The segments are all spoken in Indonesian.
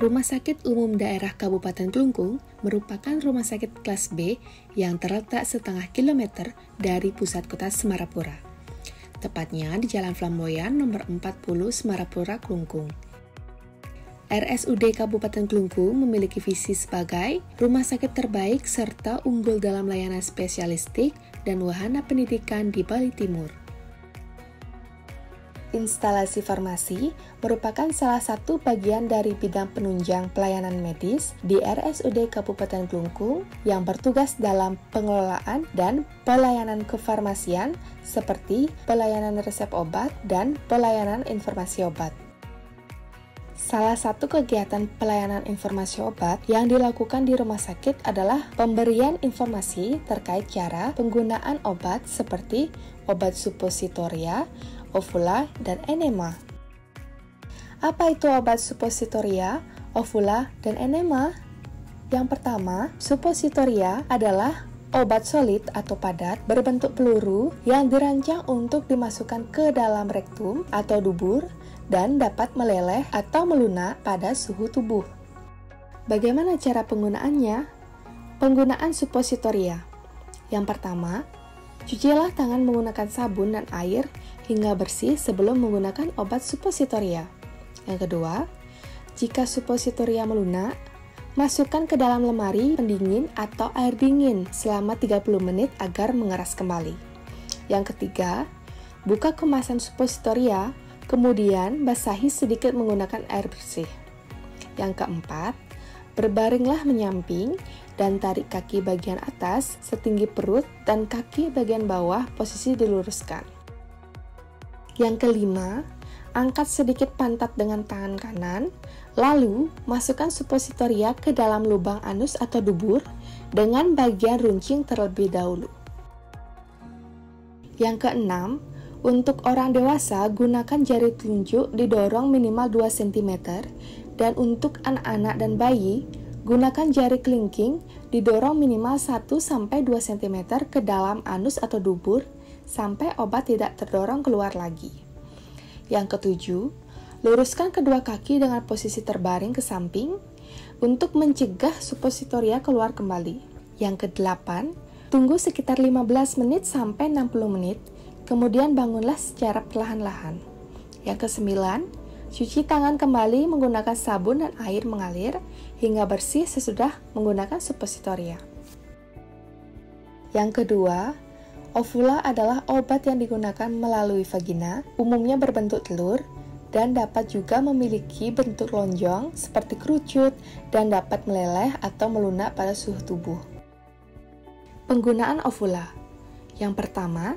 Rumah Sakit Umum Daerah Kabupaten Klungkung merupakan rumah sakit kelas B yang terletak setengah kilometer dari pusat kota Semarapura. Tepatnya di Jalan Flamboyan nomor 40 Semarapura, Klungkung. RSUD Kabupaten Klungkung memiliki visi sebagai rumah sakit terbaik serta unggul dalam layanan spesialistik dan wahana pendidikan di Bali Timur. Instalasi farmasi merupakan salah satu bagian dari bidang penunjang pelayanan medis di RSUD Kabupaten Klungkung yang bertugas dalam pengelolaan dan pelayanan kefarmasian seperti pelayanan resep obat dan pelayanan informasi obat. Salah satu kegiatan pelayanan informasi obat yang dilakukan di rumah sakit adalah pemberian informasi terkait cara penggunaan obat seperti obat supositoria, ovula, dan enema. Apa itu obat supositoria, ovula, dan enema? Yang pertama, supositoria adalah obat solid atau padat berbentuk peluru yang dirancang untuk dimasukkan ke dalam rektum atau dubur dan dapat meleleh atau melunak pada suhu tubuh. Bagaimana cara penggunaannya? Penggunaan supositoria. Yang pertama, cucilah tangan menggunakan sabun dan air hingga bersih sebelum menggunakan obat supositoria. Yang kedua, jika supositoria melunak, masukkan ke dalam lemari pendingin atau air dingin selama 30 menit agar mengeras kembali. Yang ketiga, buka kemasan supositoria, kemudian basahi sedikit menggunakan air bersih. Yang keempat, berbaringlah menyamping dan tarik kaki bagian atas setinggi perut dan kaki bagian bawah posisi diluruskan. Yang kelima, angkat sedikit pantat dengan tangan kanan, lalu masukkan supositoria ke dalam lubang anus atau dubur dengan bagian runcing terlebih dahulu. Yang keenam, untuk orang dewasa gunakan jari telunjuk didorong minimal 2 cm dan untuk anak-anak dan bayi gunakan jari kelingking didorong minimal 1-2 cm ke dalam anus atau dubur sampai obat tidak terdorong keluar lagi. Yang ketujuh, luruskan kedua kaki dengan posisi terbaring ke samping untuk mencegah supositoria keluar kembali. Yang kedelapan, tunggu sekitar 15 menit sampai 60 menit, kemudian bangunlah secara perlahan-lahan. Yang kesembilan, cuci tangan kembali menggunakan sabun dan air mengalir hingga bersih sesudah menggunakan supositoria. Yang kedua, ovula adalah obat yang digunakan melalui vagina, umumnya berbentuk telur, dan dapat juga memiliki bentuk lonjong seperti kerucut dan dapat meleleh atau melunak pada suhu tubuh. Penggunaan ovula. Yang pertama,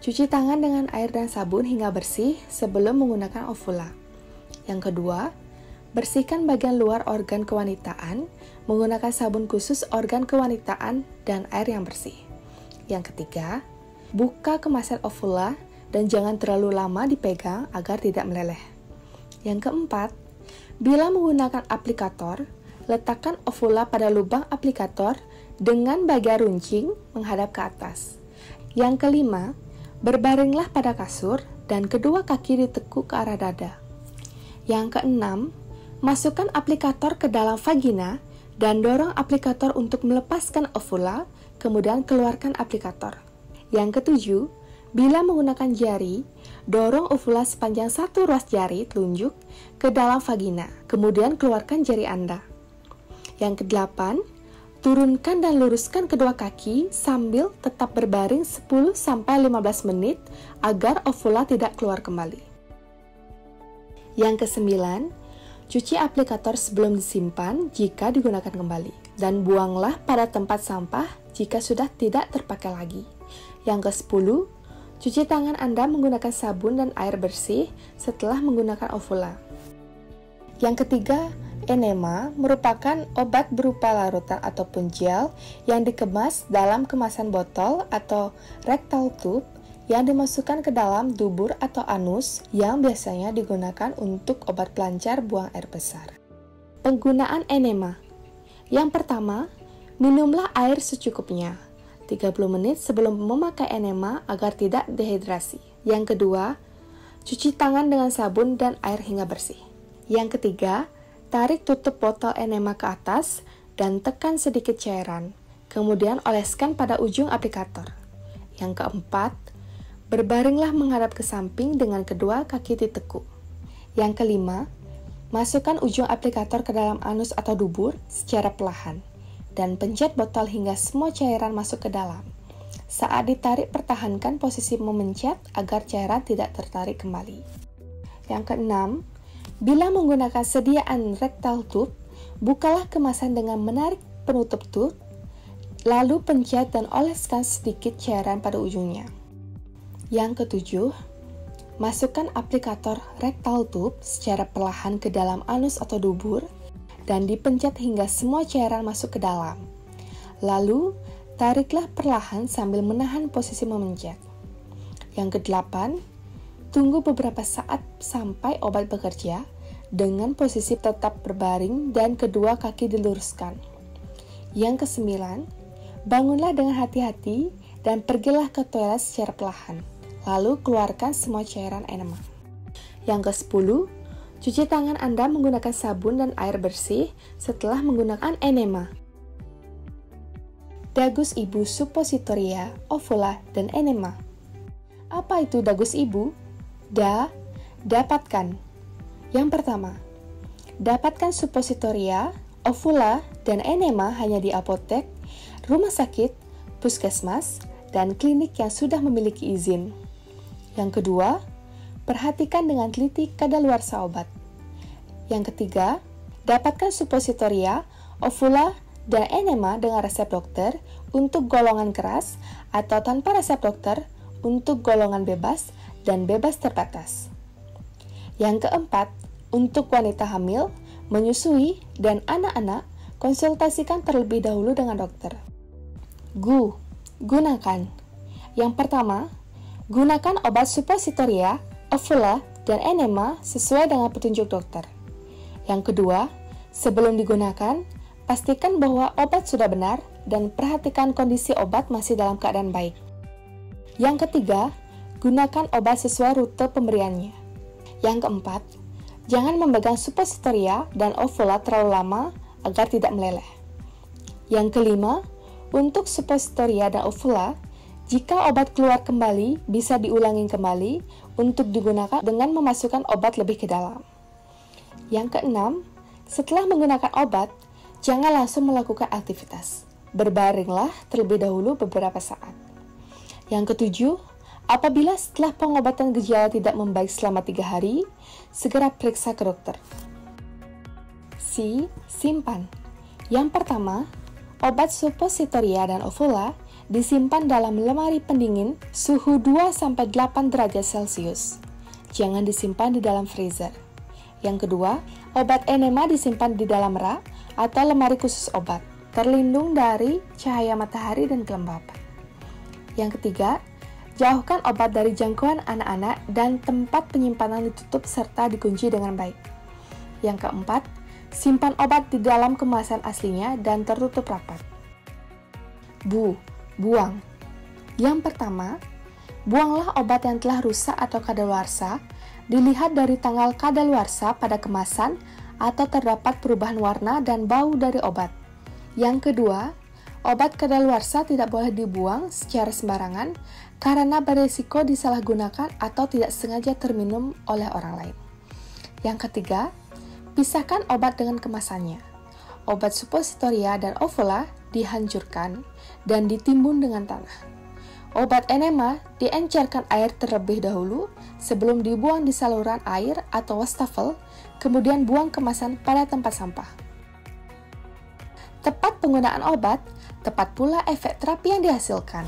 cuci tangan dengan air dan sabun hingga bersih sebelum menggunakan ovula. Yang kedua, bersihkan bagian luar organ kewanitaan menggunakan sabun khusus organ kewanitaan dan air yang bersih. Yang ketiga, buka kemasan ovula dan jangan terlalu lama dipegang agar tidak meleleh. Yang keempat, bila menggunakan aplikator, letakkan ovula pada lubang aplikator dengan bagian runcing menghadap ke atas. Yang kelima, berbaringlah pada kasur dan kedua kaki ditekuk ke arah dada. Yang keenam, masukkan aplikator ke dalam vagina dan dorong aplikator untuk melepaskan ovula, kemudian keluarkan aplikator. Yang ketujuh, bila menggunakan jari, dorong ovula sepanjang satu ruas jari telunjuk ke dalam vagina, kemudian keluarkan jari Anda. Yang kedelapan, turunkan dan luruskan kedua kaki sambil tetap berbaring 10-15 menit agar ovula tidak keluar kembali. Yang kesembilan, cuci aplikator sebelum disimpan jika digunakan kembali, dan buanglah pada tempat sampah jika sudah tidak terpakai lagi. Yang ke-10, cuci tangan Anda menggunakan sabun dan air bersih setelah menggunakan ovula. Yang ketiga, enema merupakan obat berupa larutan ataupun gel yang dikemas dalam kemasan botol atau rectal tube yang dimasukkan ke dalam dubur atau anus yang biasanya digunakan untuk obat pelancar buang air besar. Penggunaan enema. Yang pertama, minumlah air secukupnya 30 menit sebelum memakai enema agar tidak dehidrasi. Yang kedua, cuci tangan dengan sabun dan air hingga bersih. Yang ketiga, tarik tutup botol enema ke atas dan tekan sedikit cairan. Kemudian oleskan pada ujung aplikator. Yang keempat, berbaringlah menghadap ke samping dengan kedua kaki ditekuk. Yang kelima, masukkan ujung aplikator ke dalam anus atau dubur secara perlahan dan pencet botol hingga semua cairan masuk ke dalam. Saat ditarik, pertahankan posisi memencet agar cairan tidak tertarik kembali. Yang keenam, bila menggunakan sediaan rectal tube, bukalah kemasan dengan menarik penutup tube, lalu pencet dan oleskan sedikit cairan pada ujungnya. Yang ketujuh, masukkan aplikator rectal tube secara perlahan ke dalam anus atau dubur dan dipencet hingga semua cairan masuk ke dalam. Lalu, tariklah perlahan sambil menahan posisi memencet. Yang kedelapan, tunggu beberapa saat sampai obat bekerja dengan posisi tetap berbaring dan kedua kaki diluruskan. Yang kesembilan, bangunlah dengan hati-hati dan pergilah ke toilet secara perlahan. Lalu keluarkan semua cairan enema. Yang ke-10, cuci tangan Anda menggunakan sabun dan air bersih setelah menggunakan enema. Dagus ibu suppositoria, ovula, dan enema. Apa itu dagus ibu? Dapatkan. Yang pertama, dapatkan suppositoria, ovula, dan enema hanya di apotek, rumah sakit, puskesmas, dan klinik yang sudah memiliki izin. Yang kedua, perhatikan dengan teliti kadaluarsa obat. Yang ketiga, dapatkan suppositoria, ovula, dan enema dengan resep dokter untuk golongan keras atau tanpa resep dokter untuk golongan bebas dan bebas terbatas. Yang keempat, untuk wanita hamil, menyusui, dan anak-anak, konsultasikan terlebih dahulu dengan dokter. Gunakan. Yang pertama, gunakan obat suppositoria, ovula, dan enema sesuai dengan petunjuk dokter. Yang kedua, sebelum digunakan, pastikan bahwa obat sudah benar dan perhatikan kondisi obat masih dalam keadaan baik. Yang ketiga, gunakan obat sesuai rute pemberiannya. Yang keempat, jangan memegang suppositoria dan ovula terlalu lama agar tidak meleleh. Yang kelima, untuk suppositoria dan ovula, jika obat keluar kembali, bisa diulangi kembali untuk digunakan dengan memasukkan obat lebih ke dalam. Yang keenam, setelah menggunakan obat, jangan langsung melakukan aktivitas. Berbaringlah terlebih dahulu beberapa saat. Yang ketujuh, apabila setelah pengobatan gejala tidak membaik selama 3 hari, segera periksa ke dokter. Simpan. Yang pertama, obat suppositoria dan ovula disimpan dalam lemari pendingin suhu 2-8 derajat Celcius. Jangan disimpan di dalam freezer. Yang kedua, obat enema disimpan di dalam rak atau lemari khusus obat, terlindung dari cahaya matahari dan kelembapan. Yang ketiga, jauhkan obat dari jangkauan anak-anak dan tempat penyimpanan ditutup serta dikunci dengan baik. Yang keempat, simpan obat di dalam kemasan aslinya dan tertutup rapat. Buang. Yang pertama, buanglah obat yang telah rusak atau kadaluarsa, dilihat dari tanggal kadaluarsa pada kemasan atau terdapat perubahan warna dan bau dari obat. Yang kedua, obat kadaluarsa tidak boleh dibuang secara sembarangan karena berisiko disalahgunakan atau tidak sengaja terminum oleh orang lain. Yang ketiga, pisahkan obat dengan kemasannya. Obat suppositoria dan ovula dihancurkan dan ditimbun dengan tanah. Obat enema diencerkan air terlebih dahulu sebelum dibuang di saluran air atau wastafel, kemudian buang kemasan pada tempat sampah. Tepat penggunaan obat, tepat pula efek terapi yang dihasilkan.